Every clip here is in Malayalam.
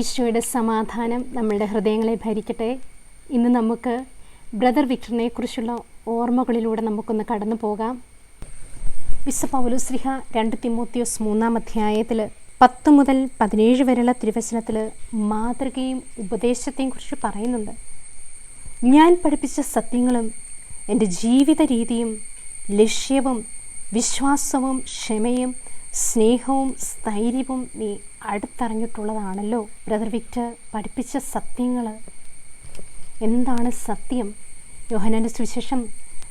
ഈശോയുടെ സമാധാനം നമ്മളുടെ ഹൃദയങ്ങളെ ഭരിക്കട്ടെ. ഇന്ന് നമുക്ക് ബ്രദർ വിക്ടറിനെ കുറിച്ചുള്ള ഓർമ്മകളിലൂടെ നമുക്കൊന്ന് കടന്നു പോകാം. വിശുദ്ധ പൗലോസ്ലീഹ 2 തിമോത്തിയോസ് 3-ാം അധ്യായത്തിൽ 10 മുതൽ 17 വരെയുള്ള തിരുവചനത്തിൽ മാതൃകയും ഉപദേശത്തെയും കുറിച്ച് പറയുന്നുണ്ട്. ഞാൻ പഠിപ്പിച്ച സത്യങ്ങളും എൻ്റെ ജീവിത രീതിയും ലക്ഷ്യവും വിശ്വാസവും ക്ഷമയും സ്നേഹവും സ്ഥൈര്യവും നീ അടുത്തറിഞ്ഞിട്ടുള്ളതാണല്ലോ. ബ്രദർ വിക്ടർ പഠിപ്പിച്ച സത്യങ്ങൾ എന്താണ്? സത്യം യോഹന്നാൻ്റെ സുവിശേഷം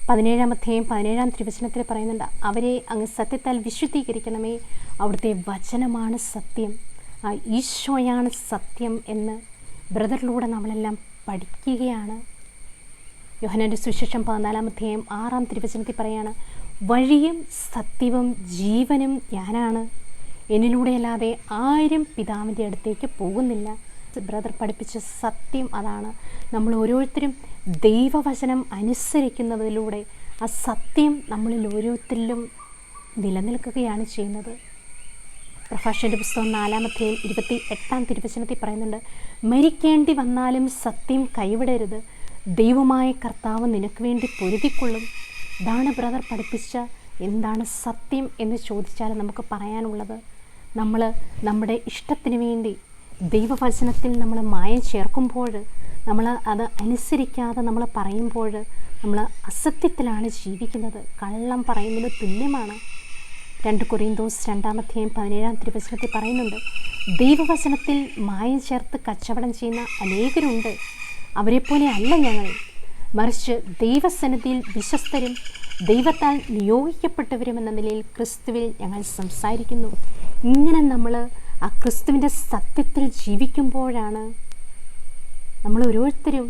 17-ാം അധ്യായം 17-ാം തിരുവചനത്തിൽ പറയുന്നുണ്ട്, അവരെ അങ്ങ് സത്യത്താൽ വിശുദ്ധീകരിക്കണമേ, അവിടുത്തെ വചനമാണ് സത്യം, ആ ഈശോയാണ് സത്യം എന്ന് ബ്രദറിലൂടെ നമ്മളെല്ലാം പഠിക്കുകയാണ്. യോഹന്നാൻ്റെ സുവിശേഷം 14-ാം അധ്യായം 6-ാം തിരുവചനത്തിൽ പറയാണ്, വഴിയും സത്യവും ജീവനും ഞാനാണ്, എന്നിലൂടെയല്ലാതെ ആരും പിതാവിൻ്റെ അടുത്തേക്ക് പോകുന്നില്ല. ബ്രദർ പഠിപ്പിച്ച സത്യം അതാണ്. നമ്മൾ ഓരോരുത്തരും ദൈവവചനം അനുസരിക്കുന്നതിലൂടെ ആ സത്യം നമ്മളിൽ ഓരോരുത്തരിലും നിലനിൽക്കുകയാണ് ചെയ്യുന്നത്. പ്രഭാഷകന്റെ പുസ്തകം 4-ാം അധ്യായം 28-ാം തിരുവചനത്തിൽ പറയുന്നുണ്ട്, മരിക്കേണ്ടി വന്നാലും സത്യം കൈവിടരുത്, ദൈവമായ കർത്താവ് നിനക്ക് വേണ്ടി പൊരുതിക്കൊള്ളും. ഇതാണ് ബ്രദർ പഠിപ്പിച്ച എന്താണ് സത്യം എന്ന് ചോദിച്ചാൽ നമുക്ക് പറയാനുള്ളത്. നമ്മൾ നമ്മുടെ ഇഷ്ടത്തിന് വേണ്ടി ദൈവവചനത്തിൽ നമ്മൾ മായം ചേർക്കുമ്പോൾ, നമ്മൾ അത് അനുസരിക്കാതെ നമ്മൾ പറയുമ്പോൾ നമ്മൾ അസത്യത്തിലാണ് ജീവിക്കുന്നത്, കള്ളം പറയുന്നതിന് തുല്യമാണ്. 2 കൊറിന്തോസ് 2-ാം അധ്യായം 17-ാം തിരുവചനത്തിൽ പറയുന്നുണ്ട്, ദൈവവചനത്തിൽ മായം ചേർത്ത് കച്ചവടം ചെയ്യുന്ന അനേകരുണ്ട്, അവരെപ്പോലെ അല്ല ഞങ്ങൾ, മറിച്ച് ദൈവസന്നിധിയിൽ വിശ്വസ്തരും ദൈവത്താൽ നിയോഗിക്കപ്പെട്ടവരും എന്ന നിലയിൽ ക്രിസ്തുവിൽ ഞങ്ങൾ സംസാരിക്കുന്നു. ഇങ്ങനെ നമ്മൾ ആ ക്രിസ്തുവിൻ്റെ സത്യത്തിൽ ജീവിക്കുമ്പോഴാണ് നമ്മൾ ഓരോരുത്തരും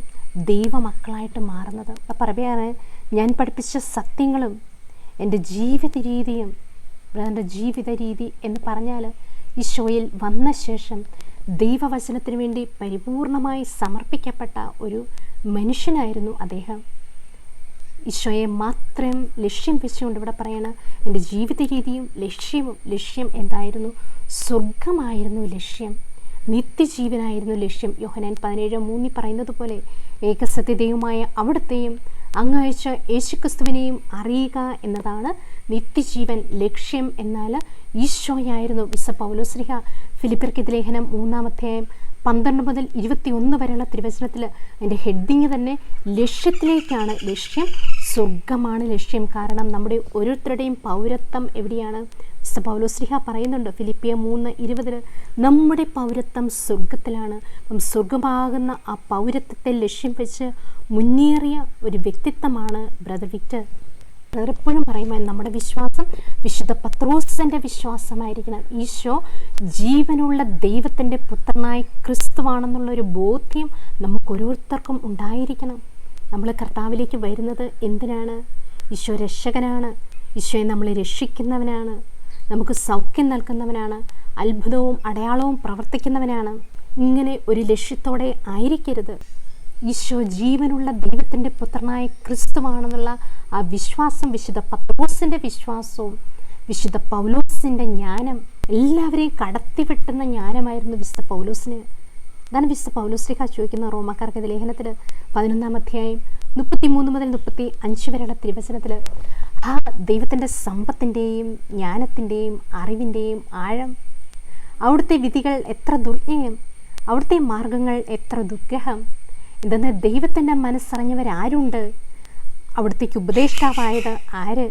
ദൈവമക്കളായിട്ട് മാറുന്നത്. പറയുകയാണ്, ഞാൻ പഠിപ്പിച്ച സത്യങ്ങളും എൻ്റെ ജീവിത രീതിയും. എൻ്റെ ജീവിത രീതി എന്ന് പറഞ്ഞാൽ ഈശോയിൽ വന്ന ശേഷം ദൈവവചനത്തിന് വേണ്ടി പരിപൂർണമായി സമർപ്പിക്കപ്പെട്ട ഒരു മനുഷ്യനായിരുന്നു അദ്ദേഹം. ഈശോയെ മാത്രം ലക്ഷ്യം വെച്ചുകൊണ്ട് ഇവിടെ പറയണം, എൻ്റെ ജീവിത രീതിയും ലക്ഷ്യം എന്തായിരുന്നു? സ്വർഗമായിരുന്നു ലക്ഷ്യം, നിത്യജീവനായിരുന്നു ലക്ഷ്യം. യോഹന്നാൻ 17:3 പറയുന്നത് പോലെ, ഏകസത്യതയുമായ അവിടുത്തെയും അങ്ങ് അയച്ച യേശുക്രിസ്തുവിനെയും അറിയുക എന്നതാണ് നിത്യജീവൻ ലക്ഷ്യം. എന്നാൽ ഈശോയായിരുന്നു. വിശുദ്ധ പൗലോസ്ലീഹ ഫിലിപ്പിയർക്ക് ലേഖനം 3-ാം അധ്യായം 12 മുതൽ 21 വരെയുള്ള തിരുവചനത്തിൽ അതിൻ്റെ ഹെഡിങ് തന്നെ ലക്ഷ്യത്തിലേക്കാണ്. ലക്ഷ്യം സ്വർഗമാണ് ലക്ഷ്യം. കാരണം നമ്മുടെ ഓരോരുത്തരുടെയും പൗരത്വം എവിടെയാണ്? വിശുദ്ധ പൗലോസ്ലീഹ പറയുന്നുണ്ട് ഫിലിപ്പിയർ 3:20, നമ്മുടെ പൗരത്വം സ്വർഗത്തിലാണ്. അപ്പം സ്വർഗമാകുന്ന ആ പൗരത്വത്തെ ലക്ഷ്യം വെച്ച് മുന്നേറിയ ഒരു വ്യക്തിത്വമാണ് ബ്രദർ വിക്ടർ. ബ്രദർ എപ്പോഴും പറയുമ്പോൾ നമ്മുടെ വിശ്വാസം വിശുദ്ധ പത്രോസിൻ്റെ വിശ്വാസമായിരിക്കണം. ഈശോ ജീവനുള്ള ദൈവത്തിൻ്റെ പുത്രനായ ക്രിസ്തുവാണെന്നുള്ളൊരു ബോധ്യം നമുക്ക് ഓരോരുത്തർക്കും ഉണ്ടായിരിക്കണം. നമ്മൾ കർത്താവിലേക്ക് വരുന്നത് എന്തിനാണ്? ഈശോ രക്ഷകനാണ്, ഈശോയെ നമ്മളെ രക്ഷിക്കുന്നവനാണ്, നമുക്ക് സൗഖ്യം നൽകുന്നവനാണ്, അത്ഭുതവും അടയാളവും പ്രവർത്തിക്കുന്നവനാണ്. ഇങ്ങനെ ഒരു ലക്ഷ്യത്തോടെ ആയിരിക്കരുത്. ഈശോ ജീവനുള്ള ദൈവത്തിൻ്റെ പുത്രനായ ക്രിസ്തുവാണെന്നുള്ള ആ വിശ്വാസം, വിശുദ്ധ പത്രോസിൻ്റെ വിശ്വാസവും വിശുദ്ധ പൗലോസിൻ്റെ ജ്ഞാനം, എല്ലാവരെയും കടത്തിവെട്ടുന്ന ജ്ഞാനമായിരുന്നു വിശുദ്ധ പൗലോസിന്. അതാണ് വിശുദ്ധ പൗലോസ്ലീഹ ചോദിക്കുന്ന റോമാക്കാർക്ക് ലേഖനത്തിൽ 11-ാം അധ്യായം 33 മുതൽ 35 വരെയുള്ള തിരുവചനത്തിൽ, ആ ദൈവത്തിൻ്റെ സമ്പത്തിൻ്റെയും ജ്ഞാനത്തിൻ്റെയും അറിവിൻ്റെയും ആഴം, അവിടുത്തെ വിധികൾ എത്ര ദുർജ്ഞയം, അവിടുത്തെ മാർഗങ്ങൾ എത്ര ദുർഗ്രഹം, എന്തെന്ന് ദൈവത്തിൻ്റെ മനസ്സറിഞ്ഞവരാരുണ്ട്, അവിടത്തേക്ക് ഉപദേഷ്ടാവായത് ആര്,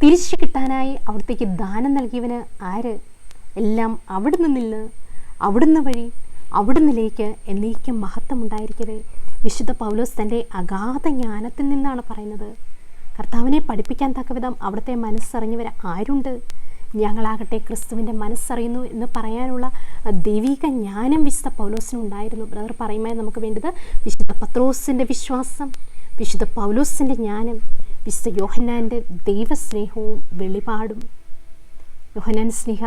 തിരിച്ചു കിട്ടാനായി അവിടത്തേക്ക് ദാനം നൽകിയവന് ആര്, എല്ലാം അവിടുന്ന് നിന്ന് അവിടുന്ന് വഴി അവിടുന്നിലേക്ക് എന്നേക്കും മഹത്വം ഉണ്ടായിരിക്കരുത്. വിശുദ്ധ പൗലോസ് തൻ്റെ അഗാധ ജ്ഞാനത്തിൽ നിന്നാണ് പറയുന്നത്. കർത്താവിനെ പഠിപ്പിക്കാൻ തക്കവിധം അവിടുത്തെ മനസ്സറിഞ്ഞവർ ആരുണ്ട്? ഞങ്ങളാകട്ടെ ക്രിസ്തുവിൻ്റെ മനസ്സറിയുന്നു എന്ന് പറയാനുള്ള ദൈവിക ജ്ഞാനം വിശുദ്ധ പൗലോസിനുണ്ടായിരുന്നു. ബ്രദർ പറയുമ്പോൾ നമുക്ക് വേണ്ടത് വിശുദ്ധ പത്രോസിൻ്റെ വിശ്വാസം, വിശുദ്ധ പൗലോസിൻ്റെ ജ്ഞാനം, വിശുദ്ധ യോഹന്നാൻ്റെ ദൈവസ്നേഹവും വെളിപാടും. യോഹന്നാൻ സ്നേഹ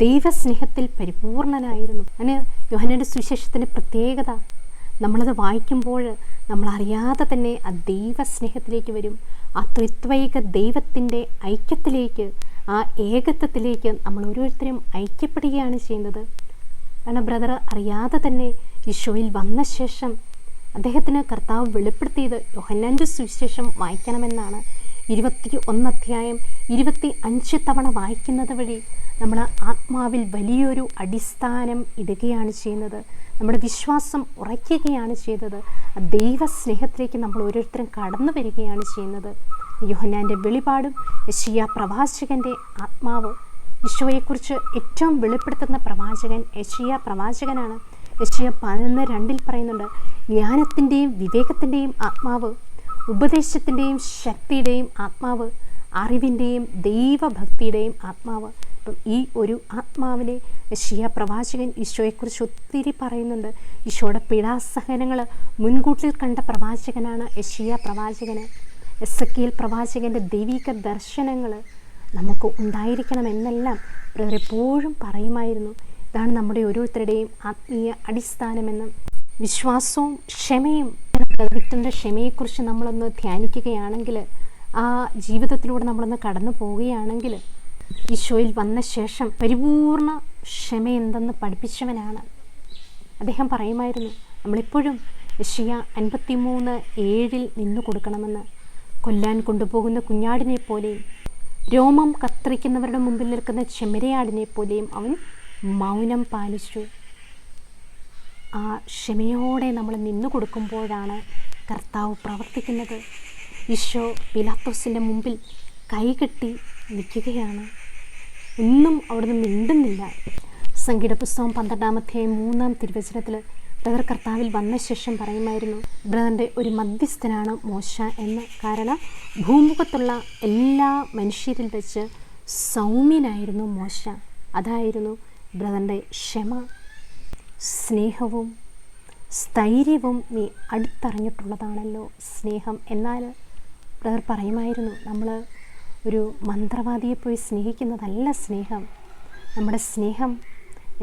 ദൈവസ്നേഹത്തിൽ പരിപൂർണനായിരുന്നു. അങ്ങനെ യോഹന്നാൻ്റെ സുവിശേഷത്തിൻ്റെ പ്രത്യേകത, നമ്മളത് വായിക്കുമ്പോൾ നമ്മളറിയാതെ തന്നെ ആ ദൈവസ്നേഹത്തിലേക്ക് വരും. ആ ത്രിത്വൈക ദൈവത്തിൻ്റെ ഐക്യത്തിലേക്ക്, ആ ഏകത്വത്തിലേക്ക് നമ്മൾ ഓരോരുത്തരും ഐക്യപ്പെടുകയാണ് ചെയ്യുന്നത്. കാരണം ബ്രദർ അറിയാതെ തന്നെ ഈശോയിൽ വന്ന ശേഷം അദ്ദേഹത്തിന് കർത്താവ് വെളിപ്പെടുത്തിയത് യോഹന്നാൻ്റെ സുവിശേഷം വായിക്കണമെന്നാണ്. 21 അധ്യായം 25 തവണ വായിക്കുന്നത് വഴി നമ്മൾ ആത്മാവിൽ വലിയൊരു അടിസ്ഥാനം ഇടുകയാണ് ചെയ്യുന്നത്. നമ്മുടെ വിശ്വാസം ഉറയ്ക്കുകയാണ് ചെയ്തത്. ആ ദൈവസ്നേഹത്തിലേക്ക് നമ്മൾ ഓരോരുത്തരും കടന്നു വരികയാണ് ചെയ്യുന്നത്. യോഹന്നാൻ്റെ വെളിപാടും യെശയ്യാ പ്രവാചകൻ്റെ ആത്മാവ്, ഈശോയെക്കുറിച്ച് ഏറ്റവും വെളിപ്പെടുത്തുന്ന പ്രവാചകൻ യെശയ്യാ പ്രവാചകനാണ്. യെശയ്യാ 11:2 പറയുന്നുണ്ട്, ജ്ഞാനത്തിൻ്റെയും വിവേകത്തിൻ്റെയും ആത്മാവ്, ഉപദേശത്തിൻ്റെയും ശക്തിയുടെയും ആത്മാവ്, അറിവിൻ്റെയും ദൈവഭക്തിയുടെയും ആത്മാവ്. അപ്പം ഈ ഒരു ആത്മാവിനെ യെശയ്യാ പ്രവാചകൻ ഈശോയെക്കുറിച്ച് ഒത്തിരി പറയുന്നുണ്ട്. ഈശോയുടെ പീഡാസഹനങ്ങൾ മുൻകൂട്ടിൽ കണ്ട പ്രവാചകനാണ് യെശയ്യാ പ്രവാചകന്. എസെക്കിയേൽ പ്രവാചകൻ്റെ ദൈവിക ദർശനങ്ങൾ നമുക്ക് ഉണ്ടായിരിക്കണമെന്നെല്ലാം ബ്രദർ എപ്പോഴും പറയുമായിരുന്നു. ഇതാണ് നമ്മുടെ ഓരോരുത്തരുടെയും ആത്മീയ അടിസ്ഥാനമെന്ന്. വിശ്വാസവും ക്ഷമയും, വിക്ടറിൻ്റെ ക്ഷമയെക്കുറിച്ച് നമ്മളൊന്ന് ധ്യാനിക്കുകയാണെങ്കിൽ, ആ ജീവിതത്തിലൂടെ നമ്മളൊന്ന് കടന്നു പോവുകയാണെങ്കിൽ, ഈശോയിൽ വന്ന ശേഷം പരിപൂർണ ക്ഷമ എന്തെന്ന് പഠിപ്പിച്ചവനാണ്. അദ്ദേഹം പറയുമായിരുന്നു, നമ്മളെപ്പോഴും യെശയ്യാ 53:7 നിന്നു കൊടുക്കണമെന്ന്. കൊല്ലാൻ കൊണ്ടുപോകുന്ന കുഞ്ഞാടിനെ പോലെയും രോമം കത്രിക്കുന്നവരുടെ മുമ്പിൽ നിൽക്കുന്ന ചെമ്മരിയാടിനെ പോലെയും അവൻ മൗനം പാലിച്ചു. ആ ക്ഷമയോടെ നമ്മൾ നിന്നു കൊടുക്കുമ്പോഴാണ് കർത്താവ് പ്രവർത്തിക്കുന്നത്. ഈശോ പിലാത്തോസിൻ്റെ മുമ്പിൽ കൈകെട്ടി നിൽക്കുകയാണ്. ഒന്നും അവിടുന്ന് മിണ്ടുന്നില്ല. സംഗീത പുസ്തകം 12-ാം അധ്യായം 3-ാം തിരുവചനത്തിൽ ബ്രദർ കർത്താവിൽ വന്ന ശേഷം പറയുമായിരുന്നു, ബ്രദറിൻ്റെ ഒരു മധ്യസ്ഥനാണ് മോശ എന്ന്. കാരണം ഭൂമുഖത്തുള്ള എല്ലാ മനുഷ്യരിൽ വെച്ച് സൗമ്യനായിരുന്നു മോശ. അതായിരുന്നു ബ്രദറിൻ്റെ ക്ഷമ, സ്നേഹവും സ്ഥൈര്യവും നീ അടുത്തറിഞ്ഞിട്ടുള്ളതാണല്ലോ സ്നേഹം. എന്നാൽ ബ്രദർ പറയുമായിരുന്നു, നമ്മൾ ഒരു മന്ത്രവാദിയെ പോയി സ്നേഹിക്കുന്നതല്ല സ്നേഹം. നമ്മുടെ സ്നേഹം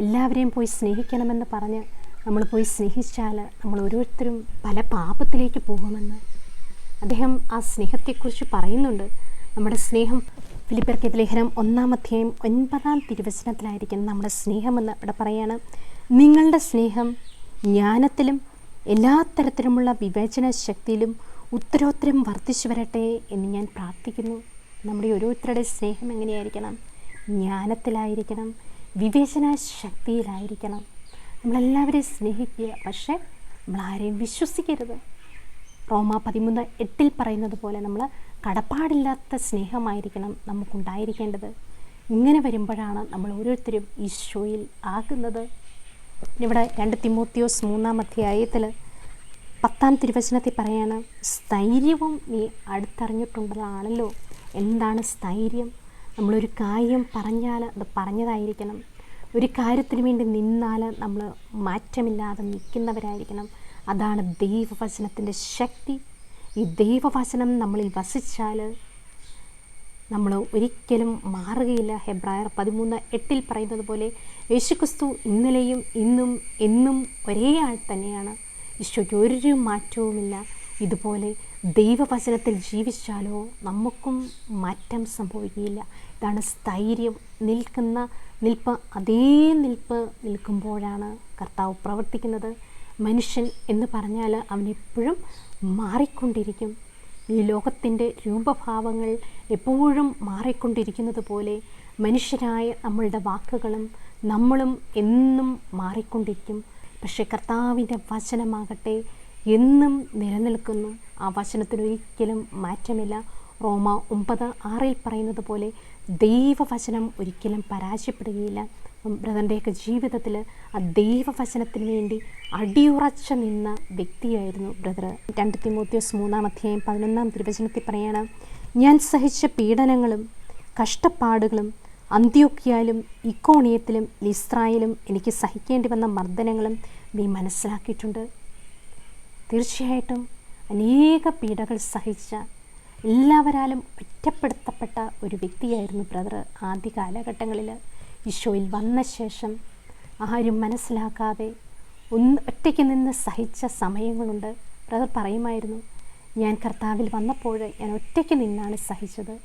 എല്ലാവരെയും പോയി സ്നേഹിക്കണമെന്ന് പറഞ്ഞ് നമ്മൾ പോയി സ്നേഹിച്ചാൽ നമ്മൾ ഓരോരുത്തരും പല പാപത്തിലേക്ക് പോകുമെന്ന് അദ്ദേഹം ആ സ്നേഹത്തെക്കുറിച്ച് പറയുന്നുണ്ട്. നമ്മുടെ സ്നേഹം ഫിലിപ്പിയർക്ക് ലേഖനം 1-ാം അധ്യായം 9-ാം തിരുവചനത്തിലായിരിക്കണം നമ്മുടെ സ്നേഹമെന്ന് ഇവിടെ പറയാണ്. നിങ്ങളുടെ സ്നേഹം ജ്ഞാനത്തിലും എല്ലാ തരത്തിലുമുള്ള വിവേചന ശക്തിയിലും ഉത്തരോത്തരം വർദ്ധിച്ചു വരട്ടെ എന്ന് ഞാൻ പ്രാർത്ഥിക്കുന്നു. നമ്മുടെ ഓരോരുത്തരുടെ സ്നേഹം എങ്ങനെയായിരിക്കണം? ജ്ഞാനത്തിലായിരിക്കണം, വിവേചന ശക്തിയിലായിരിക്കണം. നമ്മളെല്ലാവരെയും സ്നേഹിക്കുക, പക്ഷേ നമ്മളാരെയും വിശ്വസിക്കരുത്. റോമ 13:8 പറയുന്നത് പോലെ നമ്മൾ കടപ്പാടില്ലാത്ത സ്നേഹമായിരിക്കണം നമുക്കുണ്ടായിരിക്കേണ്ടത്. ഇങ്ങനെ വരുമ്പോഴാണ് നമ്മൾ ഓരോരുത്തരും ഈശോയിൽ ആകുന്നത്. ഇവിടെ 2 തിമോത്തിയോസ് 3-ാം അധ്യായത്തിൽ 10-ാം തിരുവചനത്തിൽ പറയാണ്, സ്ഥൈര്യവും നീ അടുത്തറിഞ്ഞിട്ടുള്ളതാണല്ലോ. എന്താണ് സ്ഥൈര്യം? നമ്മളൊരു കാര്യം പറഞ്ഞാൽ അത് പറഞ്ഞതായിരിക്കണം. ഒരു കാര്യത്തിന് വേണ്ടി നിന്നാൽ നമ്മൾ മാറ്റമില്ലാതെ നിൽക്കുന്നവരായിരിക്കണം. അതാണ് ദൈവവചനത്തിൻ്റെ ശക്തി. ഈ ദൈവവചനം നമ്മളിൽ വസിച്ചാൽ നമ്മൾ ഒരിക്കലും മാറുകയില്ല. ഹെബ്രായർ 13:8 പറയുന്നത് പോലെ യേശുക്രിസ്തു ഇന്നലെയും ഇന്നും എന്നും ഒരേ ആൾ തന്നെയാണ്. ഈശോയ്ക്ക് ഒരു മാറ്റവുമില്ല. ഇതുപോലെ ദൈവവചനത്തിൽ ജീവിച്ചാലോ നമുക്കും മാറ്റം സംഭവിക്കുകയില്ല. ഇതാണ് സ്ഥൈര്യം. നിൽപ്പ് അതേ നിൽക്കുമ്പോഴാണ് കർത്താവ് പ്രവർത്തിക്കുന്നത്. മനുഷ്യൻ എന്ന് പറഞ്ഞാൽ അവനെപ്പോഴും മാറിക്കൊണ്ടിരിക്കും. ഈ ലോകത്തിൻ്റെ രൂപഭാവങ്ങൾ എപ്പോഴും മാറിക്കൊണ്ടിരിക്കുന്നത് പോലെ മനുഷ്യരായ നമ്മളുടെ വാക്കുകളും നമ്മളും എന്നും മാറിക്കൊണ്ടിരിക്കും. പക്ഷേ കർത്താവിൻ്റെ വചനമാകട്ടെ എന്നും നിലനിൽക്കുന്നു. ആ വചനത്തിന് ഒരിക്കലും മാറ്റമില്ല. റോമ 9:6 പറയുന്നത് പോലെ ദൈവവചനം ഒരിക്കലും പരാജയപ്പെടുകയില്ല. ബ്രദറിൻ്റെയൊക്കെ ജീവിതത്തിൽ ആ ദൈവവചനത്തിന് വേണ്ടി അടിയുറച്ച് നിന്ന വ്യക്തിയായിരുന്നു ബ്രദർ. 2 തിമോത്തിയോസ് 3-ാം അധ്യായം 11-ാം തിരുവചനത്തിൽ പറയാണ്, ഞാൻ സഹിച്ച പീഡനങ്ങളും കഷ്ടപ്പാടുകളും അന്ത്യോക്യയിലും ഇക്കോണിയത്തിലും ലിസ്ത്രായിലും എനിക്ക് സഹിക്കേണ്ടി വന്ന മർദ്ദനങ്ങളും നീ മനസ്സിലാക്കിയിട്ടുണ്ട്. തീർച്ചയായിട്ടും അനേക പീഡകൾ സഹിച്ച, എല്ലാവരാലും ഒറ്റപ്പെടുത്തപ്പെട്ട ഒരു വ്യക്തിയായിരുന്നു ബ്രദർ. ആദ്യ കാലഘട്ടങ്ങളിൽ ഈശോയിൽ വന്ന ശേഷം ആരും മനസ്സിലാക്കാതെ ഒറ്റയ്ക്ക് നിന്ന് സഹിച്ച സമയങ്ങളുണ്ട്. ബ്രദർ പറയുമായിരുന്നു, ഞാൻ കർത്താവിൽ വന്നപ്പോൾ ഞാൻ ഒറ്റയ്ക്ക് നിന്നാണ് സഹിച്ചത്,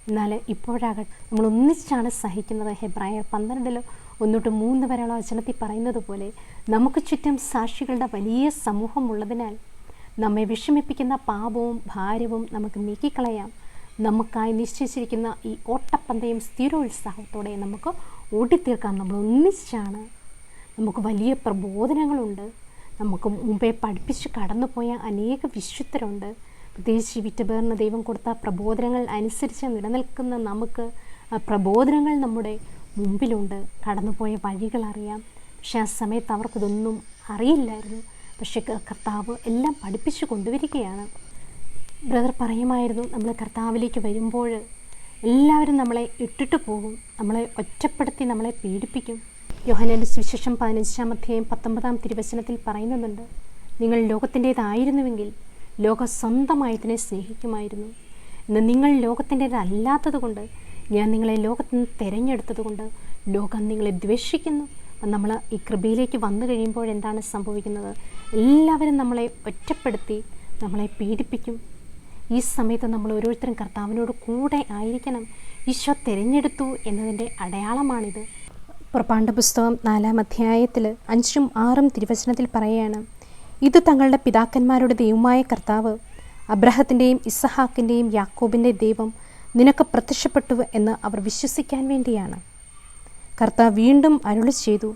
എന്നാൽ ഇപ്പോഴാകട്ടെ നമ്മൾ ഒന്നിച്ചാണ് സഹിക്കുന്നത്. ഹെബ്രായർ 12 1-3 വരെയുള്ള വചനത്തിൽ പറയുന്നത് പോലെ നമുക്ക് ചുറ്റും സാക്ഷികളുടെ വലിയ സമൂഹം ഉള്ളതിനാൽ നമ്മെ വിഷമിപ്പിക്കുന്ന പാപവും ഭാരവും നമുക്ക് നീക്കിക്കളയാം. നമുക്കായി നിശ്ചയിച്ചിരിക്കുന്ന ഈ ഓട്ടപ്പന്തയം സ്ഥിരോത്സാഹത്തോടെ നമുക്ക് ഓടിത്തീർക്കാം. നമ്മൾ ഒന്നിച്ചാണ്. നമുക്ക് വലിയ പ്രബോധനങ്ങളുണ്ട്. നമുക്ക് മുമ്പേ പഠിപ്പിച്ച് കടന്നുപോയ അനേക വിശുദ്ധരുണ്ട്. പ്രത്യേകിച്ച് വിറ്റബേറിന് ദൈവം കൊടുത്ത പ്രബോധനങ്ങൾ അനുസരിച്ച് നിലനിൽക്കുന്ന നമുക്ക് ആ പ്രബോധനങ്ങൾ നമ്മുടെ മുമ്പിലുണ്ട്. കടന്നുപോയ വഴികൾ അറിയാം. പക്ഷെ ആ സമയത്ത് അവർക്കിതൊന്നും അറിയില്ലായിരുന്നു. പക്ഷേ കർത്താവ് എല്ലാം പഠിപ്പിച്ചു കൊണ്ടുവരികയാണ്. ബ്രദർ പറയുമായിരുന്നു, നമ്മൾ കർത്താവിലേക്ക് വരുമ്പോൾ എല്ലാവരും നമ്മളെ ഇട്ടിട്ട് പോകും, നമ്മളെ ഒറ്റപ്പെടുത്തി നമ്മളെ പീഡിപ്പിക്കും. യോഹന്നാന്റെ സുവിശേഷം 15-ാം അധ്യായം 19-ാം തിരുവചനത്തിൽ പറയുന്നുണ്ട്, നിങ്ങൾ ലോകത്തിൻ്റേതായിരുന്നുവെങ്കിൽ ലോകം സ്വന്തമായതിനെ സ്നേഹിക്കുമായിരുന്നു. ഇന്ന് നിങ്ങൾ ലോകത്തിൻ്റേതല്ലാത്തത് കൊണ്ട്, ഞാൻ നിങ്ങളെ ലോകത്തിൽ നിന്ന് തിരഞ്ഞെടുത്തത് കൊണ്ട് ലോകം നിങ്ങളെ ദ്വേഷിക്കുന്നു. നമ്മൾ ഈ കൃപയിലേക്ക് വന്നു കഴിയുമ്പോൾ എന്താണ് സംഭവിക്കുന്നത്? എല്ലാവരും നമ്മളെ ഒറ്റപ്പെടുത്തി നമ്മളെ പീഡിപ്പിക്കും. ഈ സമയത്ത് നമ്മൾ ഓരോരുത്തരും കർത്താവിനോട് കൂടെ ആയിരിക്കണം. ഈശോ തിരഞ്ഞെടുത്തു എന്നതിൻ്റെ അടയാളമാണിത്. പുറപ്പാടിൻ്റെ പുസ്തകം 4-ാം അധ്യായത്തിൽ 5-6 തിരുവചനത്തിൽ പറയുകയാണ്, ഇത് തങ്ങളുടെ പിതാക്കന്മാരുടെ ദൈവമായ കർത്താവ്, അബ്രഹത്തിൻ്റെയും ഇസഹാക്കിൻ്റെയും യാക്കോബിൻ്റെ ദൈവം നിനക്ക് പ്രത്യക്ഷപ്പെട്ടു എന്ന് അവർ വിശ്വസിക്കാൻ വേണ്ടിയാണ്. കർത്താവ് വീണ്ടും അരുളി ചെയ്തു,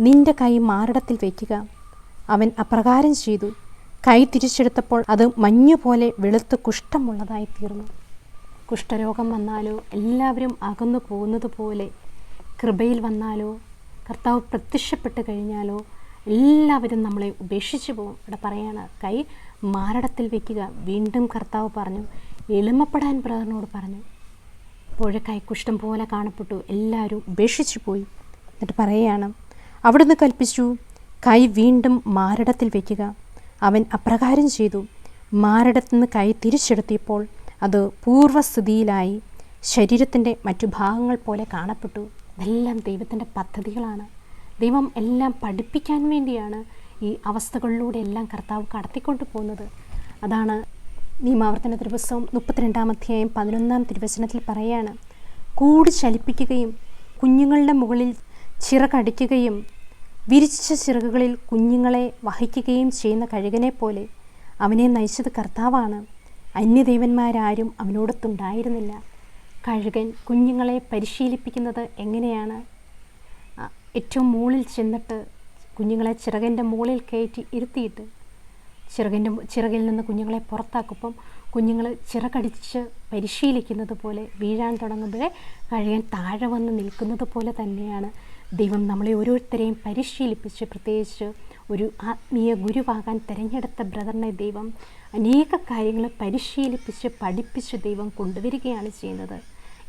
നിന്റെ കൈ മാറിടത്തിൽ വയ്ക്കുക. അവൻ അപ്രകാരം ചെയ്തു. കൈ തിരിച്ചെടുത്തപ്പോൾ അത് മഞ്ഞുപോലെ വെളുത്ത് കുഷ്ഠമുള്ളതായി തീർന്നു. കുഷ്ഠരോഗം വന്നാലോ എല്ലാവരും അകന്നു പോകുന്നത് പോലെ കൃപയിൽ വന്നാലോ കർത്താവ് പ്രത്യക്ഷപ്പെട്ട് കഴിഞ്ഞാലോ എല്ലാവരും നമ്മളെ ഉപേക്ഷിച്ച് പോകും. ഇവിടെ പറയാണ്, കൈ മാറിടത്തിൽ വയ്ക്കുക. വീണ്ടും കർത്താവ് പറഞ്ഞു, എളിമപ്പെടാൻ ബ്രദറിനോട് പറഞ്ഞു. അപ്പോൾ കൈക്കുഷ്ഠം പോലെ കാണപ്പെട്ടു. എല്ലാവരും ഉപേക്ഷിച്ചു പോയി. എന്നിട്ട് പറയുകയാണ്, അവിടുന്ന് കൽപ്പിച്ചു, കൈ വീണ്ടും മാറിടത്തിൽ വയ്ക്കുക. അവൻ അപ്രകാരം ചെയ്തു. മാറിടത്തുനിന്ന് കൈ തിരിച്ചെടുത്തിയപ്പോൾ അത് പൂർവ്വസ്ഥിതിയിലായി ശരീരത്തിൻ്റെ മറ്റു ഭാഗങ്ങൾ പോലെ കാണപ്പെട്ടു. ഇതെല്ലാം ദൈവത്തിൻ്റെ പദ്ധതികളാണ്. ദൈവം എല്ലാം പഠിപ്പിക്കാൻ വേണ്ടിയാണ് ഈ അവസ്ഥകളിലൂടെ എല്ലാം കർത്താവ് കടത്തിക്കൊണ്ട് പോകുന്നത്. അതാണ് നിയമാവർത്തന പുസ്തകം 32-ാം അധ്യായം 11-ാം തിരുവചനത്തിൽ പറയാണ്, കൂടി ചലിപ്പിക്കുകയും കുഞ്ഞുങ്ങളുടെ മുകളിൽ ചിറകടിക്കുകയും വിരിച്ച ചിറകുകളിൽ കുഞ്ഞുങ്ങളെ വഹിക്കുകയും ചെയ്യുന്ന കഴുകനെ പോലെ അവനെ നയിച്ചത് കർത്താവാണ്. അന്യദേവന്മാരാരും അവനോടൊത്തുണ്ടായിരുന്നില്ല. കഴുകൻ കുഞ്ഞുങ്ങളെ പരിശീലിപ്പിക്കുന്നത് എങ്ങനെയാണ്? ഏറ്റവും മുകളിൽ ചെന്നിട്ട് കുഞ്ഞുങ്ങളെ ചിറകിൻ്റെ മുകളിൽ കയറ്റി ഇരുത്തിയിട്ട് ചിറകിൽ നിന്ന് കുഞ്ഞുങ്ങളെ പുറത്താക്കുമ്പം കുഞ്ഞുങ്ങൾ ചിറകടിച്ച് പരിശീലിക്കുന്നത് പോലെ വീഴാൻ തുടങ്ങുമ്പോഴേ കഴുകൻ താഴെ വന്ന് നിൽക്കുന്നത് പോലെ തന്നെയാണ് ദൈവം നമ്മളെ ഓരോരുത്തരെയും പരിശീലിപ്പിച്ച്, പ്രത്യേകിച്ച് ഒരു ആത്മീയ ഗുരുവാകാൻ തിരഞ്ഞെടുത്ത ബ്രദറിനെ ദൈവം അനേക കാര്യങ്ങൾ പരിശീലിപ്പിച്ച് പഠിപ്പിച്ച് ദൈവം കൊണ്ടുവരികയാണ് ചെയ്യുന്നത്.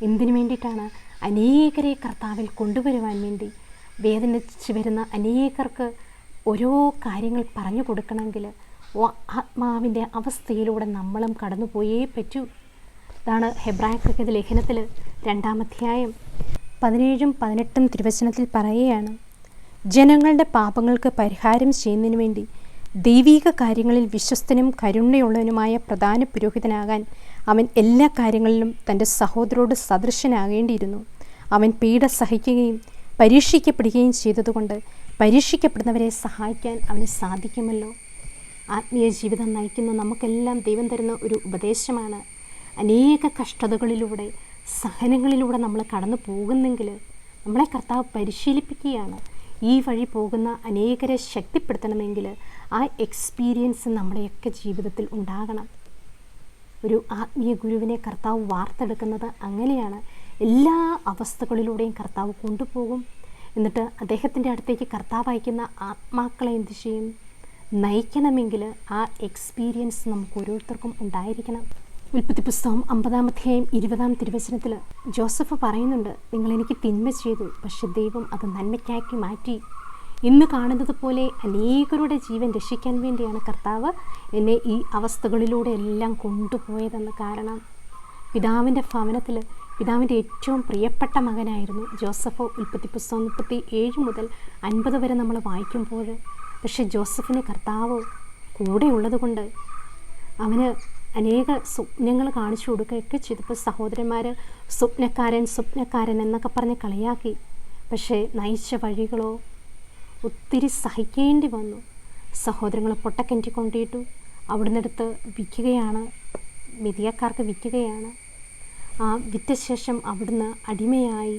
എന്തിനു വേണ്ടിയിട്ടാണ്? അനേകരെ കർത്താവിൽ കൊണ്ടുവരുവാൻ വേണ്ടി. വേദനിച്ച് വരുന്ന അനേകർക്ക് ഓരോ കാര്യങ്ങൾ പറഞ്ഞു കൊടുക്കണമെങ്കിൽ ആത്മാവിൻ്റെ അവസ്ഥയിലൂടെ നമ്മളും കടന്നുപോയേ പറ്റൂ. ഇതാണ് ഹെബ്രായർക്കെഴുതിയ ലേഖനത്തിൽ 2-ാം അധ്യായം 17-18 തിരുവചനത്തിൽ പറയുകയാണ്, ജനങ്ങളുടെ പാപങ്ങൾക്ക് പരിഹാരം ചെയ്യുന്നതിന് വേണ്ടി ദൈവീക കാര്യങ്ങളിൽ വിശ്വസ്തനും കരുണയുള്ളവനുമായ പ്രധാന പുരോഹിതനാകാൻ അവൻ എല്ലാ കാര്യങ്ങളിലും തൻ്റെ സഹോദരോട് സദൃശനാകേണ്ടിയിരുന്നു. അവൻ പീഡ സഹിക്കുകയും പരീക്ഷിക്കപ്പെടുകയും ചെയ്തതുകൊണ്ട് പരീക്ഷിക്കപ്പെടുന്നവരെ സഹായിക്കാൻ അവന് സാധിക്കുമല്ലോ. ആത്മീയ ജീവിതം നയിക്കുന്ന നമുക്കെല്ലാം ദൈവം തരുന്ന ഒരു ഉപദേശമാണ്. അനേക കഷ്ടതകളിലൂടെ സഹനങ്ങളിലൂടെ നമ്മൾ കടന്നു പോകുന്നെങ്കിൽ നമ്മളെ കർത്താവ് പരിശീലിപ്പിക്കുകയാണ്. ഈ വഴി പോകുന്ന അനേകരെ ശക്തിപ്പെടുത്തണമെങ്കിൽ ആ എക്സ്പീരിയൻസ് നമ്മുടെയൊക്കെ ജീവിതത്തിൽ ഉണ്ടാകണം. ഒരു ആത്മീയ ഗുരുവിനെ കർത്താവ് വാർത്തെടുക്കുന്നത് അങ്ങനെയാണ്. എല്ലാ അവസ്ഥകളിലൂടെയും കർത്താവ് കൊണ്ടുപോകും. എന്നിട്ട് അദ്ദേഹത്തിൻ്റെ അടുത്തേക്ക് കർത്താവ് അയക്കുന്ന ആത്മാക്കളെ എന്ത് ചെയ്യും? നയിക്കണമെങ്കിൽ ആ എക്സ്പീരിയൻസ് നമുക്ക് ഓരോരുത്തർക്കും ഉണ്ടായിരിക്കണം. ഉൽപ്പത്തി പുസ്തകം 50-ാം അധ്യായം 20-ാം തിരുവചനത്തിൽ ജോസഫ് പറയുന്നുണ്ട്, നിങ്ങളെനിക്ക് തിന്മ ചെയ്തു, പക്ഷെ ദൈവം അത് നന്മയ്ക്കാക്കി മാറ്റി. ഇന്ന് കാണുന്നത് പോലെ അനേകരുടെ ജീവൻ രക്ഷിക്കാൻ വേണ്ടിയാണ് കർത്താവ് എന്നെ ഈ അവസ്ഥകളിലൂടെ എല്ലാം കൊണ്ടുപോയതെന്ന്. കാരണം പിതാവിൻ്റെ ഭവനത്തിൽ പിതാവിൻ്റെ ഏറ്റവും പ്രിയപ്പെട്ട മകനായിരുന്നു ജോസഫ്. ഉൽപ്പത്തി പുസ്തകം 37 മുതൽ 50 വരെ നമ്മൾ വായിക്കുമ്പോൾ, പക്ഷേ ജോസഫിന് കർത്താവ് കൂടെ ഉള്ളത് കൊണ്ട് അവന് അനേക സ്വപ്നങ്ങൾ കാണിച്ചു കൊടുക്കുകയൊക്കെ ചെയ്തപ്പോൾ സഹോദരന്മാർ സ്വപ്നക്കാരൻ എന്നൊക്കെ പറഞ്ഞ് കളിയാക്കി. പക്ഷേ നയിച്ച വഴികളോ ഒത്തിരി സഹിക്കേണ്ടി വന്നു. സഹോദരങ്ങൾ പൊട്ടക്കിണറ്റി കൊണ്ടിട്ടു, അവിടുന്ന് എടുത്ത് വിൽക്കുകയാണ്, മിതിയക്കാർക്ക് വിൽക്കുകയാണ്. ആ വിറ്റ ശേഷം അവിടുന്ന് അടിമയായി,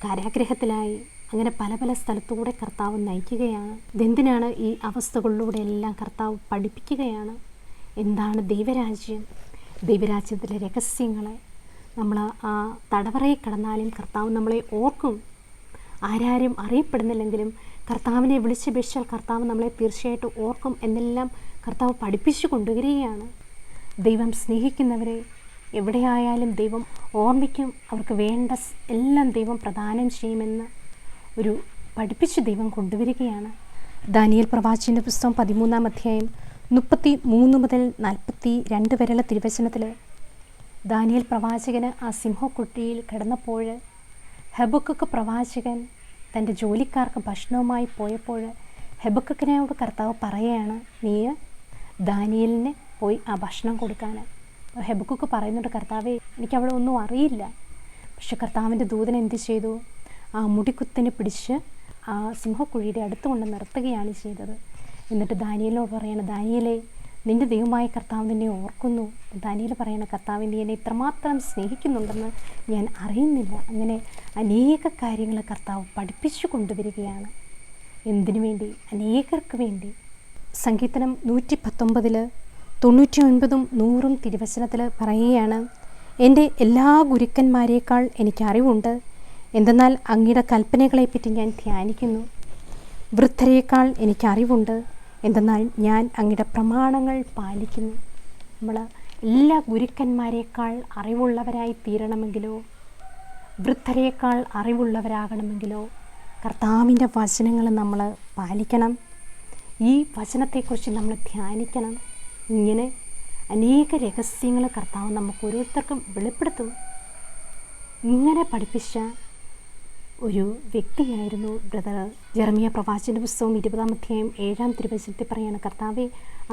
കാരാഗ്രഹത്തിലായി, അങ്ങനെ പല പല സ്ഥലത്തൂടെ കർത്താവ് നയിക്കുകയാണ്. ഇതെന്തിനാണ്? ഈ അവസ്ഥകളിലൂടെ എല്ലാം കർത്താവ് പഠിപ്പിക്കുകയാണ്. എന്താണ് ദൈവരാജ്യം, ദൈവരാജ്യത്തിലെ രഹസ്യങ്ങളെ. നമ്മൾ ആ തടവറയിൽ കടന്നാലും കർത്താവ് നമ്മളെ ഓർക്കും. ആരാരും അറിയപ്പെടുന്നില്ലെങ്കിലും കർത്താവിനെ വിളിച്ചപേക്ഷിച്ചാൽ കർത്താവ് നമ്മളെ തീർച്ചയായിട്ടും ഓർക്കും എന്നെല്ലാം കർത്താവ് പഠിപ്പിച്ചു കൊണ്ടുവരികയാണ്. ദൈവം സ്നേഹിക്കുന്നവരെ എവിടെയായാലും ദൈവം ഓർമ്മിക്കും, അവർക്ക് വേണ്ട എല്ലാം ദൈവം പ്രദാനം ചെയ്യുമെന്ന് ഒരു പഠിപ്പിച്ച് ദൈവം കൊണ്ടുവരികയാണ്. ദാനിയേൽ പ്രവാചകൻ്റെ പുസ്തകം 13-ാം അധ്യായം 33 മുതൽ 42 വരെയുള്ള തിരുവചനത്തിൽ ദാനിയേൽ പ്രവാചകന് ആ സിംഹക്കുട്ടിയിൽ കിടന്നപ്പോൾ ഹബക്കുക്ക് പ്രവാചകൻ തൻ്റെ ജോലിക്കാർക്ക് ഭക്ഷണവുമായി പോയപ്പോൾ ഹബക്കുക്കിനോട് കർത്താവ് പറയുകയാണ്, നീ ദാനിയേലിന് പോയി ആ ഭക്ഷണം കൊടുക്കാൻ. ഹബക്കുക്ക് പറയുന്നുണ്ട്, കർത്താവേ എനിക്കവിടെ ഒന്നും അറിയില്ല. പക്ഷെ കർത്താവിൻ്റെ ദൂതൻ എന്ത് ചെയ്തു? ആ മുടിക്കുത്തിനെ പിടിച്ച് ആ സിംഹക്കുഴിയുടെ അടുത്ത് കൊണ്ട് നിർത്തുകയാണ് ചെയ്തത്. എന്നിട്ട് ദാനിയേലിനോട് പറയണം, ദാനിയേലേ, നിൻ്റെ ദൈവമായ കർത്താവ് നിന്നെ ഓർക്കുന്നു. ദാനിയേൽ പറയണം, കർത്താവ് നീ എന്നെ ഇത്രമാത്രം സ്നേഹിക്കുന്നുണ്ടെന്ന് ഞാൻ അറിയുന്നില്ല. അങ്ങനെ അനേക കാര്യങ്ങൾ കർത്താവ് പഠിപ്പിച്ചു കൊണ്ടുവരികയാണ്. എന്തിനു വേണ്ടി? അനേകർക്ക് വേണ്ടി. സങ്കീർത്തനം 119 99 100 തിരുവചനത്തിൽ പറയുകയാണ്, എൻ്റെ എല്ലാ ഗുരുക്കന്മാരേക്കാൾ എനിക്ക് അറിവുണ്ട്. എന്തെന്നാൽ അങ്ങയുടെ കൽപ്പനകളെപ്പറ്റി ഞാൻ ധ്യാനിക്കുന്നു. വൃദ്ധരേക്കാൾ എനിക്കറിവുണ്ട്. എന്തെന്നാൽ ഞാൻ അങ്ങയുടെ പ്രമാണങ്ങൾ പാലിക്കുന്നു. നമ്മൾ എല്ലാ ഗുരുക്കന്മാരേക്കാൾ അറിവുള്ളവരായി തീരണമെങ്കിലോ വൃദ്ധരേക്കാൾ അറിവുള്ളവരാകണമെങ്കിലോ കർത്താവിൻ്റെ വചനങ്ങൾ നമ്മൾ പാലിക്കണം. ഈ വചനത്തെക്കുറിച്ച് നമ്മൾ ധ്യാനിക്കണം. ഇങ്ങനെ അനേക രഹസ്യങ്ങൾ കർത്താവ് നമുക്ക് ഓരോരുത്തർക്കും വെളിപ്പെടുത്തും. ഇങ്ങനെ പഠിപ്പിച്ച ഒരു വ്യക്തിയായിരുന്നു ബ്രദർ ജെറമിയ പ്രവാചകൻ്റെ പുസ്തകം 20-ാം അധ്യായം 7-ാം തിരുവചനത്തിൽ പറയാണ്, കർത്താവെ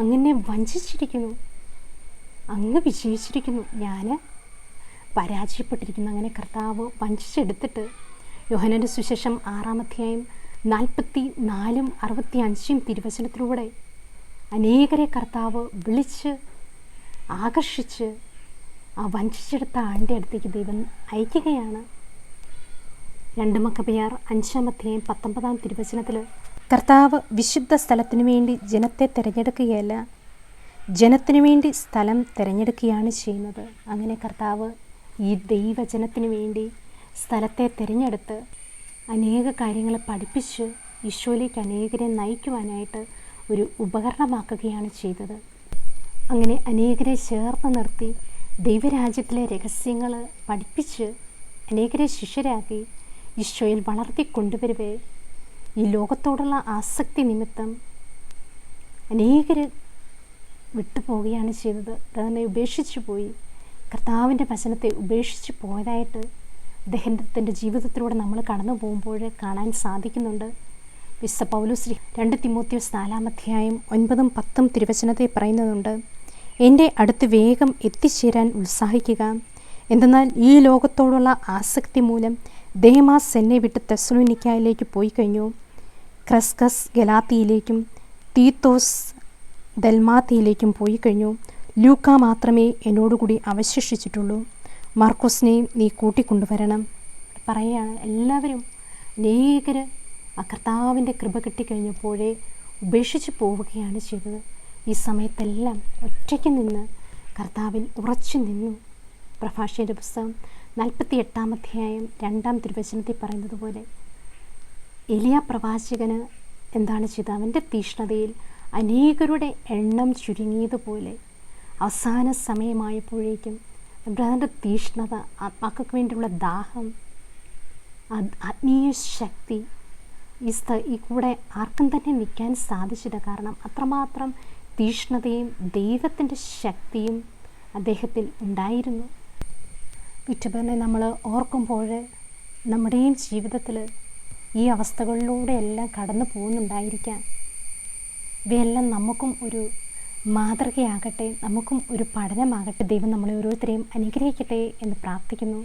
അങ്ങനെ വഞ്ചിച്ചിരിക്കുന്നു, അങ്ങ് വിജയിച്ചിരിക്കുന്നു, ഞാൻ പരാജയപ്പെട്ടിരിക്കുന്നു. അങ്ങനെ കർത്താവ് വഞ്ചിച്ചെടുത്തിട്ട് യോഹന്നാൻ്റെ സുവിശേഷം 6-ാം അധ്യായം 44-ഉം 65-ഉം തിരുവചനത്തിലൂടെ അനേകരെ കർത്താവ് വിളിച്ച് ആകർഷിച്ച് ആ വഞ്ചിച്ചെടുത്ത ആളുടെ അടുത്തേക്ക് ദൈവം അയക്കുകയാണ്. 2 മക്കബെയർ 5-ാം അധ്യായം 19-ാം തിരുവചനത്തിൽ കർത്താവ് വിശുദ്ധ സ്ഥലത്തിനു വേണ്ടി ജനത്തെ തിരഞ്ഞെടുക്കുകയല്ല, ജനത്തിനു വേണ്ടി സ്ഥലം തിരഞ്ഞെടുക്കുകയാണ് ചെയ്യുന്നത്. അങ്ങനെ കർത്താവ് ഈ ദൈവജനത്തിനു വേണ്ടി സ്ഥലത്തെ തിരഞ്ഞെടുത്ത് അനേക കാര്യങ്ങൾ പഠിപ്പിച്ച് ഈശോയിലേക്ക് അനേകരെ നയിക്കുവാനായിട്ട് ഒരു ഉപകരണമാക്കുകയാണ് ചെയ്തത്. അങ്ങനെ അനേകരെ ചേർത്ത് നിർത്തി ദൈവരാജ്യത്തിലെ രഹസ്യങ്ങൾ പഠിപ്പിച്ച് അനേകരെ ശിഷ്യരാക്കി ഈശോയിൽ വളർത്തിക്കൊണ്ടുവരവേ ഈ ലോകത്തോടുള്ള ആസക്തി നിമിത്തം അനേകർ വിട്ടുപോവുകയാണ് ചെയ്തത്. തന്നെ ഉപേക്ഷിച്ചു പോയി, കർത്താവിൻ്റെ വചനത്തെ ഉപേക്ഷിച്ച് പോയതായിട്ട് അദ്ദേഹത്തിൻ്റെ ജീവിതത്തിലൂടെ നമ്മൾ കടന്നു പോകുമ്പോൾ കാണാൻ സാധിക്കുന്നുണ്ട്. വിശുദ്ധ പൗലോസ് 2 തിമോത്തിയോസ് 4-ാം അധ്യായം 9-ഉം 10-ഉം തിരുവചനത്തെ പറയുന്നുണ്ട്, എൻ്റെ അടുത്ത് വേഗം എത്തിച്ചേരാൻ ഉത്സാഹിക്കുക. എന്തെന്നാൽ ഈ ലോകത്തോടുള്ള ആസക്തി മൂലം ദേമാസ് എന്നെ വിട്ട് തെസ്സലോനിക്കായിലേക്ക് പോയി കഴിഞ്ഞു. ക്രസ്കസ് ഗലാത്തിയിലേക്കും തീത്തോസ് ദൽമാത്തിയിലേക്കും പോയി കഴിഞ്ഞു. ലൂക്ക മാത്രമേ എന്നോടുകൂടി അവശേഷിച്ചിട്ടുള്ളൂ. മാർക്കോസിനെയും നീ കൂട്ടിക്കൊണ്ടുവരണം. പറയുകയാണ്, എല്ലാവരും അനേകർ ആ കർത്താവിൻ്റെ കൃപ കിട്ടിക്കഴിഞ്ഞപ്പോഴേ ഉപേക്ഷിച്ച് പോവുകയാണ് ചെയ്തത്. ഈ സമയത്തെല്ലാം ഒറ്റയ്ക്ക് നിന്ന് കർത്താവിൽ ഉറച്ചു നിന്നു. പ്രഭാഷകൻ്റെ പുസ്തകം 48-ാം അധ്യായം 2-ാം തിരുവചനത്തിൽ പറയുന്നത് പോലെ എലിയ പ്രവാചകന് എന്താണ് ചെയ്തത്? അവൻ്റെ തീഷ്ണതയിൽ അനേകരുടെ എണ്ണം ചുരുങ്ങിയതുപോലെ അവസാന സമയമായപ്പോഴേക്കും ബ്രദറിൻ്റെ തീഷ്ണത, ആത്മാക്കൾക്ക് വേണ്ടിയുള്ള ദാഹം, ആത്മീയ ശക്തി ഈ കൂടെ ആർക്കും തന്നെ നിൽക്കാൻ സാധിച്ചില്ല. കാരണം അത്രമാത്രം തീഷ്ണതയും ദൈവത്തിൻ്റെ ശക്തിയും അദ്ദേഹത്തിൽ ഉണ്ടായിരുന്നു. വിറ്റുപറിനെ നമ്മൾ ഓർക്കുമ്പോൾ നമ്മുടെയും ജീവിതത്തിൽ ഈ അവസ്ഥകളിലൂടെ എല്ലാം കടന്നു പോകുന്നുണ്ടായിരിക്കാം. ഇവയെല്ലാം നമുക്കും ഒരു മാതൃകയാകട്ടെ, നമുക്കും ഒരു പഠനമാകട്ടെ. ദൈവം നമ്മളെ ഓരോരുത്തരെയും അനുഗ്രഹിക്കട്ടെ എന്ന് പ്രാർത്ഥിക്കുന്നു.